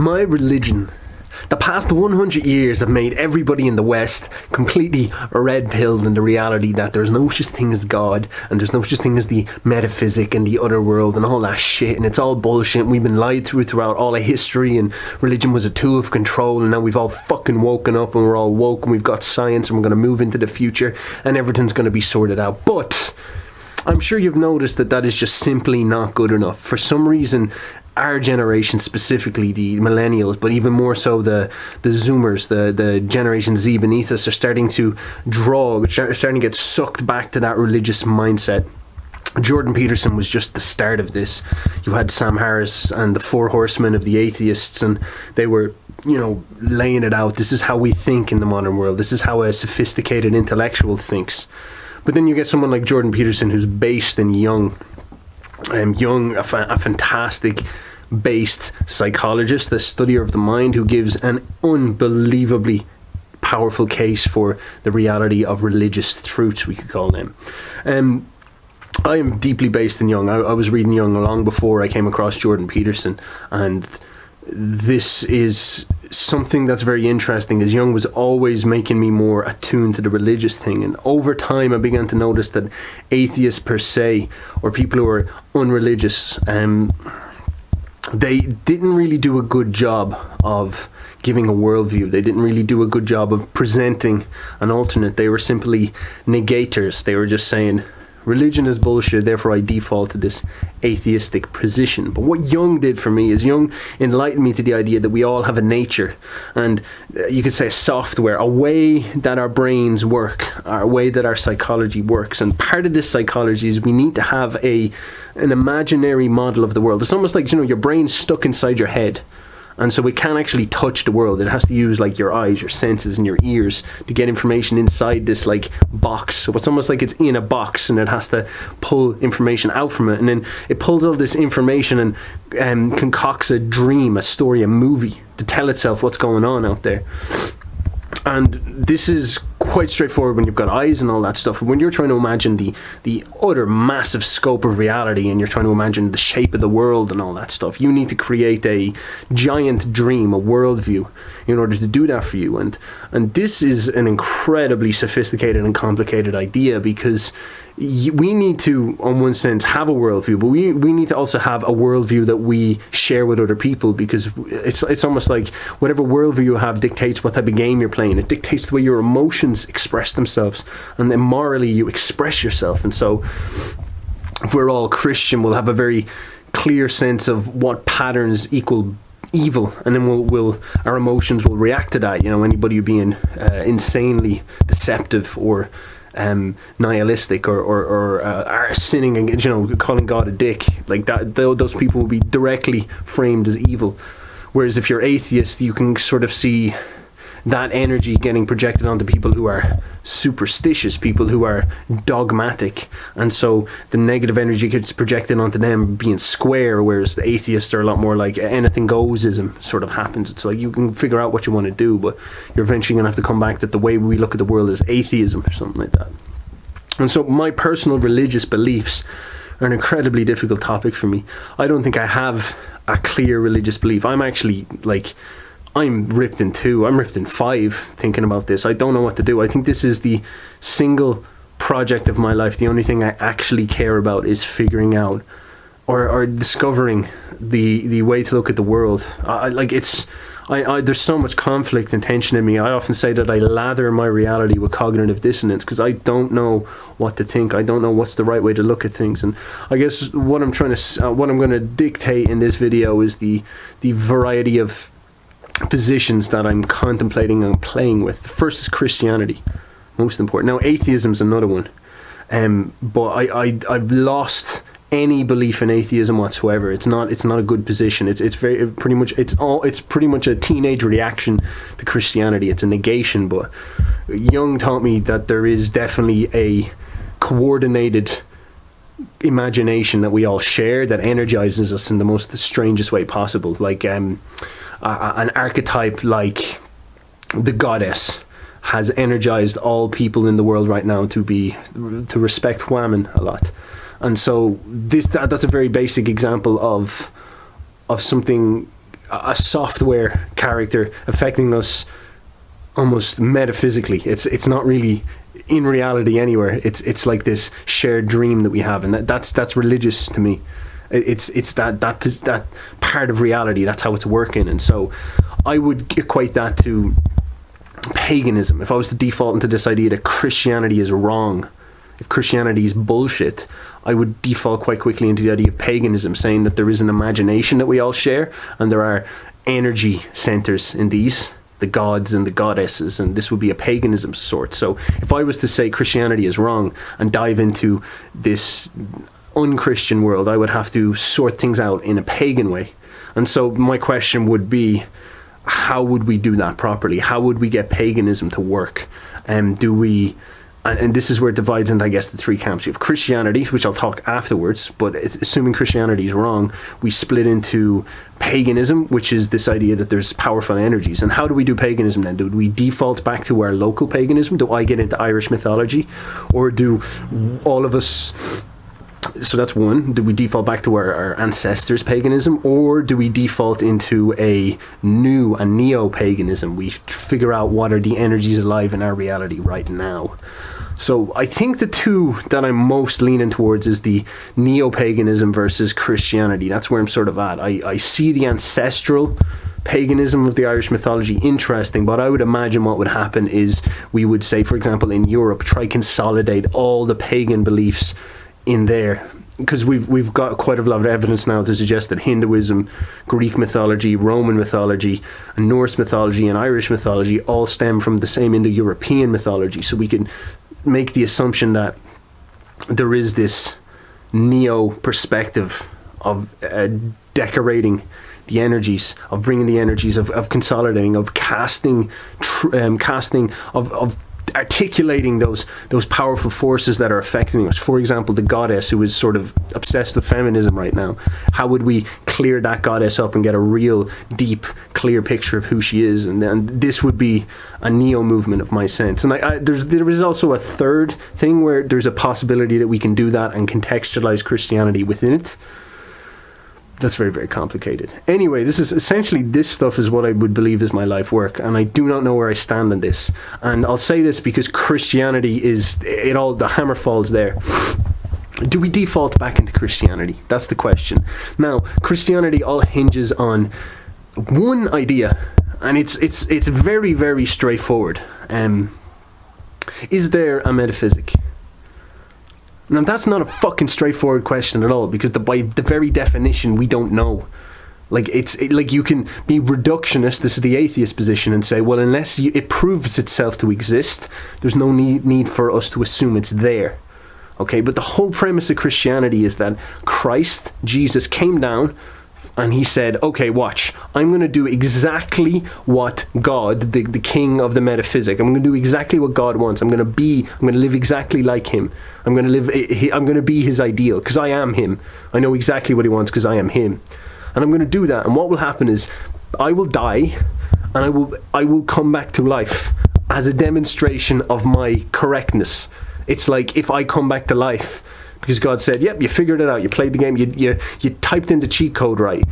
My religion. The past 100 years have made everybody in the West completely red-pilled in the reality that there's no such thing as God, and there's no such thing as the metaphysic and the other world and all that shit, and it's all bullshit. We've been lied through throughout all of history, and religion was a tool of control, and now we've all fucking woken up, and we're all woke, and we've got science, and we're going to move into the future, and everything's going to be sorted out. But I'm sure you've noticed that that is just simply not good enough. For some reason, our generation, specifically the millennials, but even more so the Zoomers, the Generation Z beneath us, are starting to starting to get sucked back to that religious mindset. Jordan Peterson was just the start of this. You had Sam Harris and the Four Horsemen of the Atheists, and they were, laying it out. This is how we think in the modern world. This is how a sophisticated intellectual thinks. But then you get someone like Jordan Peterson, who's based in Jung, a fantastic based psychologist, the studier of the mind, who gives an unbelievably powerful case for the reality of religious truths, we could call them. I am deeply based in Jung. I was reading Jung long before I came across Jordan Peterson, and this is something that's very interesting, is Jung was always making me more attuned to the religious thing, and over time I began to notice that atheists per se, or people who are unreligious, they didn't really do a good job of giving a worldview. They didn't really do a good job of presenting an alternate. They were simply negators. They were just saying, religion is bullshit, therefore I default to this atheistic position. But what Jung did for me is Jung enlightened me to the idea that we all have a nature, and you could say a software, a way that our brains work, a way that our psychology works. And part of this psychology is we need to have an imaginary model of the world. It's almost like, your brain's stuck inside your head. And so it can't actually touch the world. It has to use like your eyes, your senses, and your ears to get information inside this like box. So it's almost like it's in a box, and it has to pull information out from it. And then it pulls all this information and concocts a dream, a story, a movie to tell itself what's going on out there. And this is quite straightforward when you've got eyes and all that stuff. When you're trying to imagine the utter massive scope of reality, and you're trying to imagine the shape of the world and all that stuff, you need to create a giant dream, a worldview, in order to do that for you. And this is an incredibly sophisticated and complicated idea, because we need to, on one sense, have a worldview, but we need to also have a worldview that we share with other people, because it's almost like whatever worldview you have dictates what type of game you're playing. It dictates the way your emotions express themselves, and then morally you express yourself. And so if we're all Christian, we'll have a very clear sense of what patterns equal evil, and then we'll our emotions will react to that. Anybody who being insanely deceptive or nihilistic or are sinning and calling God a dick, like that, those people will be directly framed as evil. Whereas if you're atheist, you can sort of see that energy getting projected onto people who are superstitious, people who are dogmatic, and so the negative energy gets projected onto them being square, whereas the atheists are a lot more like anything goesism sort of happens. It's like you can figure out what you want to do, but you're eventually going to have to come back that the way we look at the world is atheism or something like that. And so my personal religious beliefs are an incredibly difficult topic for me. I don't think I have a clear religious belief. I'm actually I'm ripped in two. I'm ripped in five thinking about this. I don't know what to do. I think this is the single project of my life. The only thing I actually care about is figuring out or discovering the way to look at the world. There's so much conflict and tension in me. I often say that I lather my reality with cognitive dissonance, because I don't know what to think. I don't know what's the right way to look at things. And I guess what I'm going to dictate in this video is the variety of positions that I'm contemplating and playing with. The first is Christianity, most important. Now, atheism is another one, but I've lost any belief in atheism whatsoever. It's not a good position. It's pretty much a teenage reaction to Christianity. It's a negation. But Jung taught me that there is definitely a coordinated imagination that we all share that energizes us in the most strangest way possible, like an archetype like the goddess has energized all people in the world right now to respect women a lot. And so that's a very basic example of something a software character affecting us almost metaphysically. It's not really in reality anywhere. It's like this shared dream that we have, and that's religious to me. It's that part of reality. That's how it's working, and so I would equate that to paganism. If I was to default into this idea that Christianity is wrong, if Christianity is bullshit, I would default quite quickly into the idea of paganism, saying that there is an imagination that we all share, and there are energy centers in these, the gods and the goddesses, and this would be a paganism sort. So if I was to say Christianity is wrong and dive into this unchristian world, I would have to sort things out in a pagan way. And so my question would be, how would we do that properly? How would we get paganism to work? Do we... And this is where it divides into, I guess, the three camps. You have Christianity, which I'll talk afterwards, but assuming Christianity is wrong, we split into paganism, which is this idea that there's powerful energies. And how do we do paganism then? Do we default back to our local paganism? Do I get into Irish mythology? Or do all of us... So that's one. Do we default back to our ancestors' paganism? Or do we default into a neo-paganism? We figure out what are the energies alive in our reality right now. So I think the two that I'm most leaning towards is the neo-paganism versus Christianity. That's where I'm sort of at. I see the ancestral paganism of the Irish mythology interesting, but I would imagine what would happen is we would say, for example, in Europe, try consolidate all the pagan beliefs in there, because we've got quite a lot of evidence now to suggest that Hinduism, Greek mythology, Roman mythology, and Norse mythology and Irish mythology all stem from the same Indo-European mythology. So we can make the assumption that there is this neo perspective of decorating the energies, of bringing the energies, of consolidating, of casting, of articulating those powerful forces that are affecting us. For example, the goddess, who is sort of obsessed with feminism right now. How would we clear that goddess up and get a real deep, clear picture of who she is? And this would be a neo movement of my sense. And there is also a third thing where there's a possibility that we can do that and contextualize Christianity within it. That's very, very complicated. Anyway, this stuff is what I would believe is my life work, and I do not know where I stand on this. And I'll say this because Christianity the hammer falls there. Do we default back into Christianity? That's the question. Now, Christianity all hinges on one idea, and it's very, very straightforward. Is there a metaphysic? Now, that's not a fucking straightforward question at all, because by the very definition, we don't know. Like you can be reductionist, this is the atheist position, and say, well, unless it proves itself to exist, there's no need for us to assume it's there. Okay, but the whole premise of Christianity is that Christ, Jesus, came down and he said, okay, watch, I'm going to do exactly what God, the king of the metaphysic, I'm going to do exactly what God wants. I'm going to live exactly like him. I'm going to be his ideal, because I am him. I know exactly what he wants because I am him. And I'm going to do that. And what will happen is I will die, and I will come back to life as a demonstration of my correctness. It's like if I come back to life because God said, yep, you figured it out, you played the game, you typed in the cheat code right,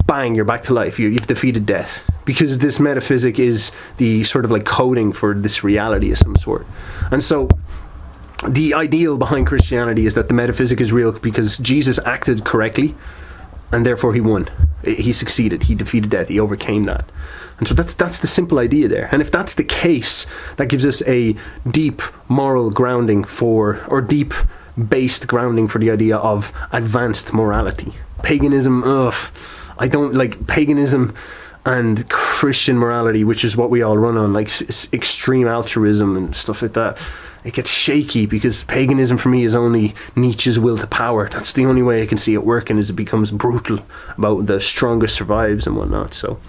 bang, you're back to life, you've defeated death. Because this metaphysic is the sort of like coding for this reality of some sort. And so the ideal behind Christianity is that the metaphysic is real because Jesus acted correctly, and therefore he won. He succeeded, he defeated death, he overcame that. And so that's the simple idea there. And if that's the case, that gives us a deep moral grounding or deep based grounding for the idea of advanced morality. Paganism, I don't like paganism and Christian morality, which is what we all run on, like extreme altruism and stuff like that. It gets shaky because paganism for me is only Nietzsche's will to power. That's the only way I can see it working, is it becomes brutal about the strongest survives and whatnot. So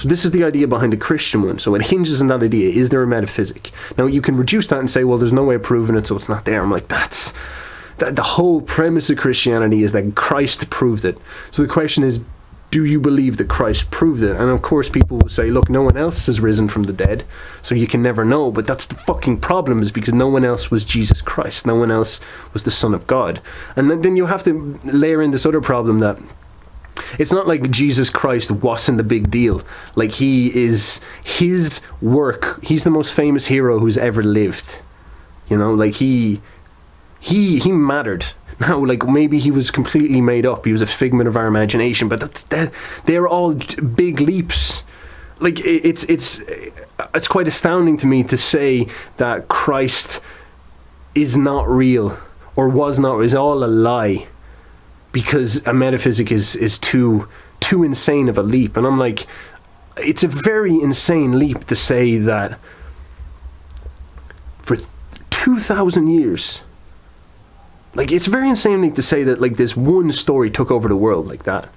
this is the idea behind the Christian one. So it hinges on that idea. Is there a metaphysic? Now you can reduce that and say, well, there's no way of proving it, so it's not there. I'm like, the whole premise of Christianity is that Christ proved it. So the question is, do you believe that Christ proved it? And of course people will say, look, no one else has risen from the dead, so you can never know. But that's the fucking problem, is because no one else was Jesus Christ. No one else was the Son of God. And then you have to layer in this other problem that It's not like Jesus Christ wasn't a big deal. Like, his work, he's the most famous hero who's ever lived. You know, like, he mattered. Now, like, maybe he was completely made up. He was a figment of our imagination, but they're all big leaps. Like, it's quite astounding to me to say that Christ is not real, or is all a lie, because a metaphysic is too insane of a leap. And I'm like, it's a very insane leap to say that for 2,000 years, like, it's a very insane leap to say that, like, this one story took over the world like that.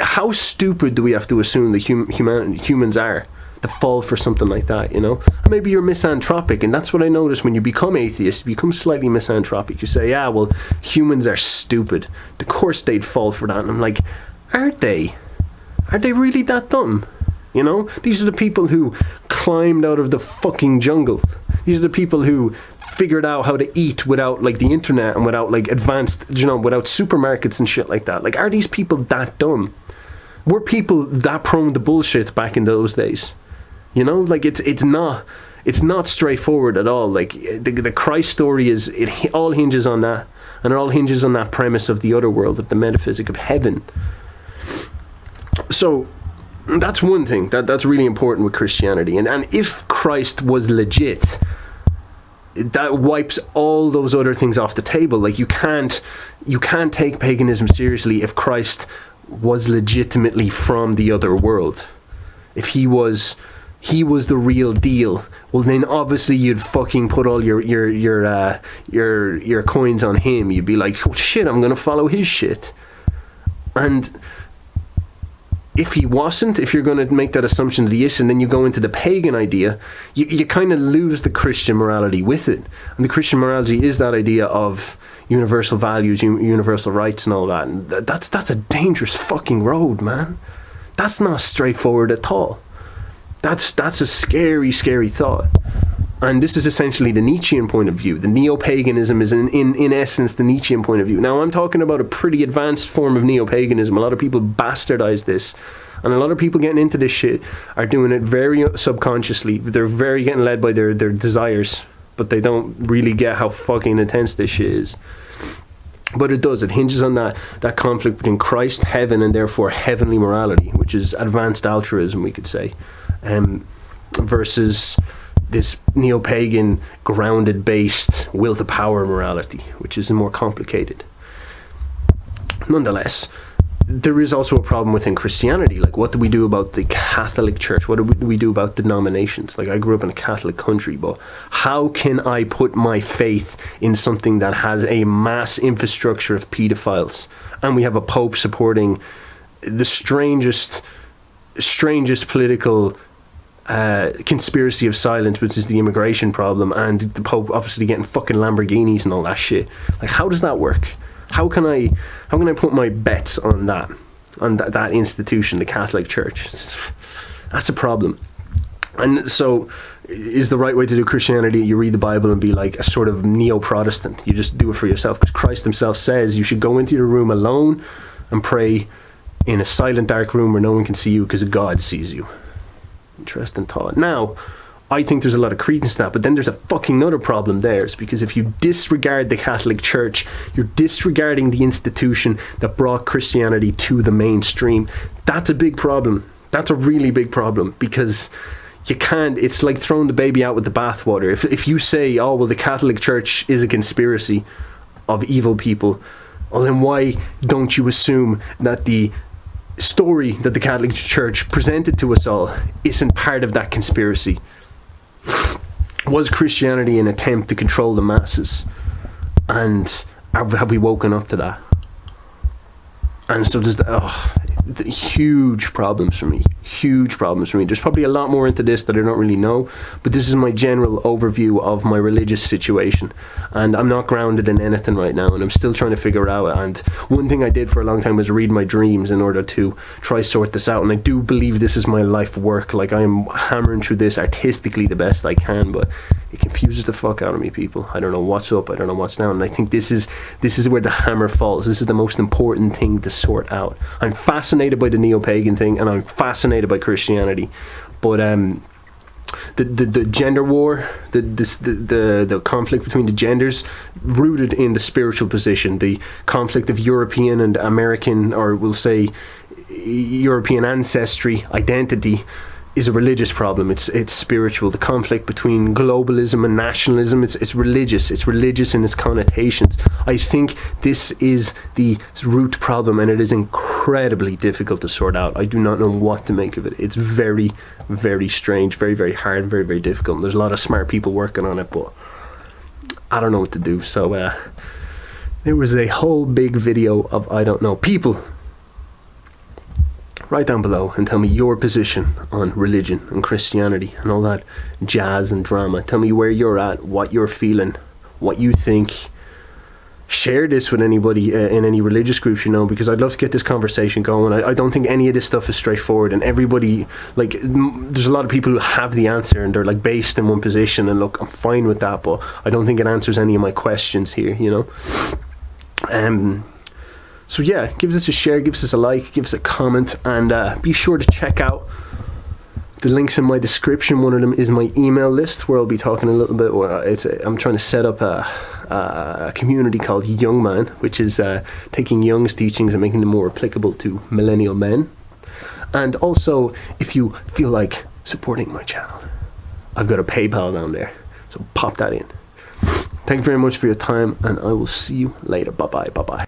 How stupid do we have to assume that humans are to fall for something like that, you know? Maybe you're misanthropic, and that's what I notice when you become atheist. You become slightly misanthropic. You say, yeah, well, humans are stupid. Of course they'd fall for that. And I'm like, are they? Are they really that dumb? You know? These are the people who climbed out of the fucking jungle. These are the people who figured out how to eat without, like, the internet and without, like, advanced, you know, without supermarkets and shit like that. Like, are these people that dumb? Were people that prone to bullshit back in those days? You know, like, it's not straightforward at all. Like, the Christ story it all hinges on that, and it all hinges on that premise of the other world, of the metaphysic of heaven. So that's one thing that's really important with Christianity. And if Christ was legit, that wipes all those other things off the table. Like, you can't take paganism seriously if Christ was legitimately from the other world. If he was the real deal, well, then obviously you'd fucking put all your coins on him. You'd be like, oh, shit, I'm gonna follow his shit. And if he wasn't, if you're going to make that assumption that he is, and then you go into the pagan idea, you kind of lose the Christian morality with it. And the Christian morality is that idea of universal values, universal rights and all that. And that's a dangerous fucking road, man. That's not straightforward at all. That's a scary, scary thought. And this is essentially the Nietzschean point of view. The neo-paganism is in essence the Nietzschean point of view. Now, I'm talking about a pretty advanced form of neo-paganism. A lot of people bastardize this. And a lot of people getting into this shit are doing it very subconsciously. They're very getting led by their desires. But they don't really get how fucking intense this shit is. But it does. It hinges on that conflict between Christ, heaven, and therefore heavenly morality, which is advanced altruism, we could say, versus this neo-pagan, grounded-based, will-to-power morality, which is more complicated. Nonetheless, there is also a problem within Christianity. Like, what do we do about the Catholic Church? What do we do about denominations? Like, I grew up in a Catholic country, but how can I put my faith in something that has a mass infrastructure of pedophiles? And we have a pope supporting the strangest political conspiracy of silence, which is the immigration problem, and the Pope obviously getting fucking Lamborghinis and all that shit. Like, how does that work? How can I put my bets on that institution, the Catholic Church? That's a problem. And so, is the right way to do Christianity, you read the Bible and be like a sort of neo-Protestant? You just do it for yourself, because Christ himself says you should go into your room alone and pray in a silent, dark room where no one can see you, because God sees you. Interesting thought. Now, I think there's a lot of credence to that, but then there's a fucking another problem there. It's because if you disregard the Catholic Church, you're disregarding the institution that brought Christianity to the mainstream. That's a big problem. That's a really big problem, because you can't, it's like throwing the baby out with the bathwater. If you say, oh, well, the Catholic Church is a conspiracy of evil people, well, then why don't you assume that the story that the Catholic Church presented to us all isn't part of that conspiracy? Was Christianity an attempt to control the masses? And have we woken up to that? And so huge problems for me. Huge problems for me. There's probably a lot more into this that I don't really know, but this is my general overview of my religious situation, and I'm not grounded in anything right now, and I'm still trying to figure it out. And one thing I did for a long time was read my dreams in order to try sort this out, and I do believe this is my life work. Like, I am hammering through this artistically the best I can, but it confuses the fuck out of me, people. I don't know what's up, I don't know what's down, and I think this is where the hammer falls. This is the most important thing to sort out. I'm fascinated by the neo-pagan thing, and I'm fascinated by Christianity, but the gender war, the conflict between the genders, rooted in the spiritual position, the conflict of European and American, or we'll say European ancestry identity, is a religious problem. It's spiritual. The conflict between globalism and nationalism, it's religious. It's religious in its connotations. I think this is the root problem, and it is incredibly difficult to sort out. I do not know what to make of it. It's very, very strange, very, very hard, very, very difficult. And there's a lot of smart people working on it, but I don't know what to do. So there was a whole big video of I don't know. People, write down below and tell me your position on religion and Christianity and all that jazz and drama. Tell me where you're at, what you're feeling, what you think. Share this with anybody in any religious groups, you know, because I'd love to get this conversation going. I don't think any of this stuff is straightforward, and everybody, like, there's a lot of people who have the answer and they're like based in one position, and look, I'm fine with that, but I don't think it answers any of my questions here, you know. So yeah, give this a share, give us a like, give us a comment, and be sure to check out the links in my description. One of them is my email list, where I'll be talking a little bit. I'm trying to set up a community called Young Man, which is taking Young's teachings and making them more applicable to millennial men. And also, if you feel like supporting my channel, I've got a PayPal down there, so pop that in. Thank you very much for your time, and I will see you later. Bye bye. Bye bye.